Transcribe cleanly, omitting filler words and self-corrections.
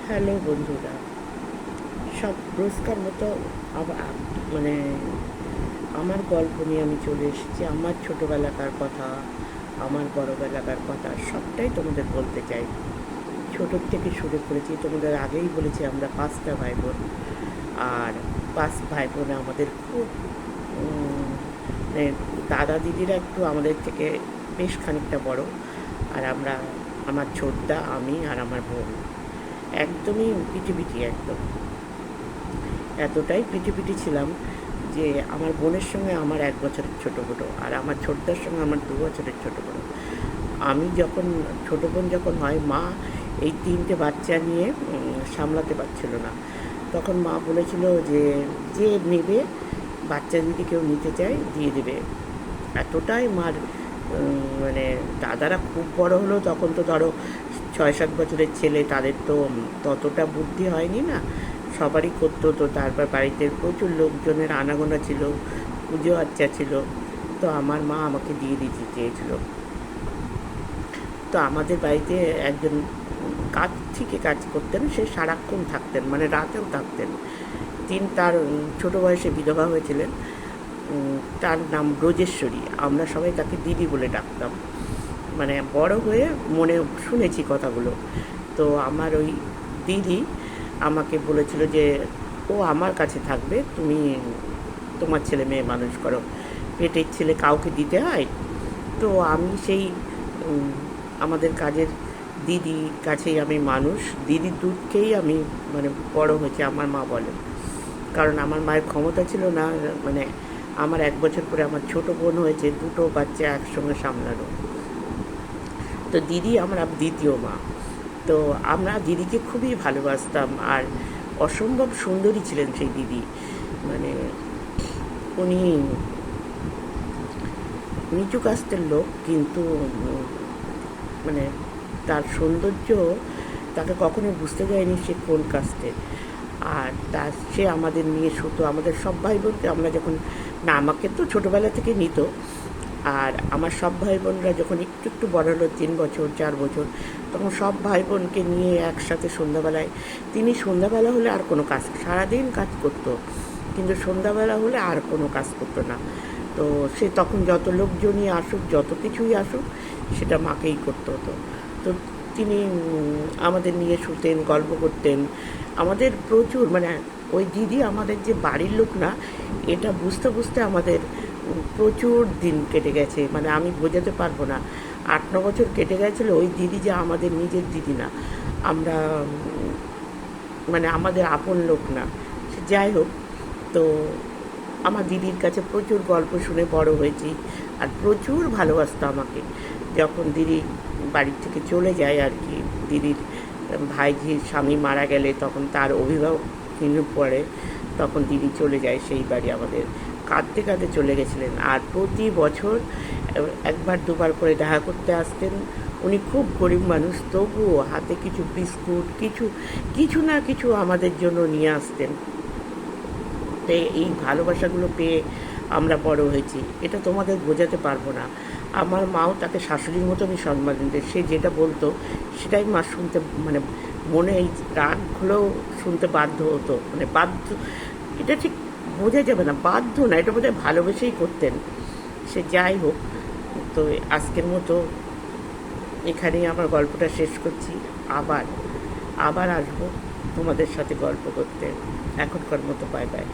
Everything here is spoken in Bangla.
হ্যালো বন্ধুরা, সব রোজকার মতো আবার মানে আমার গল্প নিয়ে আমি চলে এসেছি। আমার ছোটোবেলাকার কথা, আমার বড়োবেলাকার কথা সবটাই তোমাদের বলতে চাই। ছোটোর থেকে শুরু করেছি, তোমাদের আগেই বলেছি আমরা 5টা ভাই বোন। আর 5 ভাই বোনে আমাদের খুব মানে দাদা দিদিরা একটু আমাদের থেকে বেশ খানিকটা বড়। আর আমরা, আমার ছোটদা, আমি আর আমার বোন একদমই পিটিপিটি একদম। এতটাই পিটিপিটি ছিলাম যে আমার বোনের সঙ্গে আমার 1 বছরের ছোটো বড়ো, আর আমার ছোটদার সঙ্গে আমার 2 বছরের ছোটো বড়ো। আমি যখন ছোটো বোন যখন হয়, মা এই 3টে বাচ্চা নিয়ে সামলাতে পারছিল না। তখন মা বলেছিল যে যে নেবে, বাচ্চা যদি কেউ নিতে চায় দিয়ে দেবে। এতটাই মার মানে দাদারা খুব বড় হলো, তখন তো ধরো 6-7 বছরের ছেলে, তাদের তো ততটা বুদ্ধি হয়নি না, সবারই করতে হতো। তারপর বাড়িতে প্রচুর লোকজনের আনাগোনা ছিল, পুজো আচ্চা ছিল। তো আমার মা আমাকে দিয়ে দিতে চেয়েছিল। তো আমাদের বাড়িতে একজন কাজ থেকে কাজ করতেন, সে সারাক্ষণ থাকতেন, মানে রাতেও থাকতেন। তার ছোটো বয়সে বিধবা হয়েছিলেন। তার নাম ব্রজেশ্বরী, আমরা সবাই তাকে দিদি বলে ডাকতাম। মানে বড় হয়ে মনে শুনেছি কথাগুলো। তো আমার ওই দিদি আমাকে বলেছিল যে ও আমার কাছে থাকবে, তুমি তোমার ছেলে মেয়ে মানুষ করো, পেটের ছেলে কাউকে দিতে হয়। তো আমি সেই উম, আমাদের কাজের দিদির কাছেই আমি মানুষ, দিদির দুধ খেয়েই আমি মানে বড় হয়েছি, আমার মা বলে। কারণ আমার মায়ের ক্ষমতা ছিল না, মানে আমার 1 বছর পরে আমার ছোট বোন হয়েছে, দুটো বাচ্চা একসঙ্গে সামলানো। তো দিদি আমার দ্বিতীয় মা। তো আমরা দিদিকে খুবই ভালোবাসতাম। আর অসম্ভব সুন্দরী ছিলেন সেই দিদি। মানে উনি নিচু কাস্টের লোক, কিন্তু মানে তার সৌন্দর্য তাকে কখনো বুঝতে যায়নি সে কোন কাস্টের। আর সে আমাদের নিয়ে শুতো, আমাদের সব ভাই বোনকে। আমরা যখন, না আমাকে তো ছোটোবেলা থেকে নিত, আর আমার সব ভাই বোনরা যখন একটু একটু বড় হলো, 3 বছর 4 বছর, তখন সব ভাই বোনকে নিয়ে একসাথে সন্ধ্যাবেলায়, তিনি সন্ধ্যাবেলা হলে আর কোনো কাজ, সারাদিন কাজ করতো, কিন্তু সন্ধ্যাবেলা হলে আর কোনো কাজ করতো না। তো সে তখন যত লোকজনই আসুক, যত কিছুই আসুক, সেটা মাকেই করতে হতো। তো তিনি আমাদের নিয়ে শুতেন, গল্প করতেন। আমাদের প্রচুর, মানে ওই দিদি আমাদের যে বাড়ির লোক না, এটা বুঝতে বুঝতে আমাদের প্রচুর দিন কেটে গেছে। মানে আমি বোঝাতে পারবো না, 8-9 বছর কেটে গেছিলো। ওই দিদি যে আমাদের নিজের দিদি না, আমরা মানে আমাদের আপন লোক না। সে যাই হোক, তো আমার দিদির কাছে প্রচুর গল্প শুনে বড় হয়েছি। আর প্রচুর ভালোবাসতো আমাকে। যখন দিদি বাড়ির থেকে চলে যায় আর কি, দিদির ভাইঝির স্বামী মারা গেলে, তখন তার অভিভাবকহীন পড়ে, তখন দিদি চলে যায় সেই বাড়ি আমাদের। কাঁদতে কাঁদতে চলে গেছিলেন। আর প্রতি বছর 1-2বার করে দেখা করতে আসতেন। উনি খুব গরিব মানুষ, তবুও হাতে কিছু বিস্কুট, কিছু কিছু না কিছু আমাদের জন্য নিয়ে আসতেন। তো এই ভালোবাসাগুলো পেয়ে আমরা বড় হয়েছি, এটা তোমাদের বোঝাতে পারবো না। আমার মাও তাকে শাশুড়ির মতনই সম্মান দিতেন। সে যেটা বলতো সেটাই মা শুনতে, মানে মনে এই রাগগুলোও শুনতে বাধ্য হতো, মানে বাধ্য, এটা ঠিক বোঝা যাবে না, বাধ্য না, এটা বোধহয় ভালোবেসেই করতেন। সে যাই হোক, তো আজকের মতো এখানেই আমার গল্পটা শেষ করছি। আবার আবার আসবো তোমাদের সাথে গল্প করতে। এখনকার মতো বাই বাই।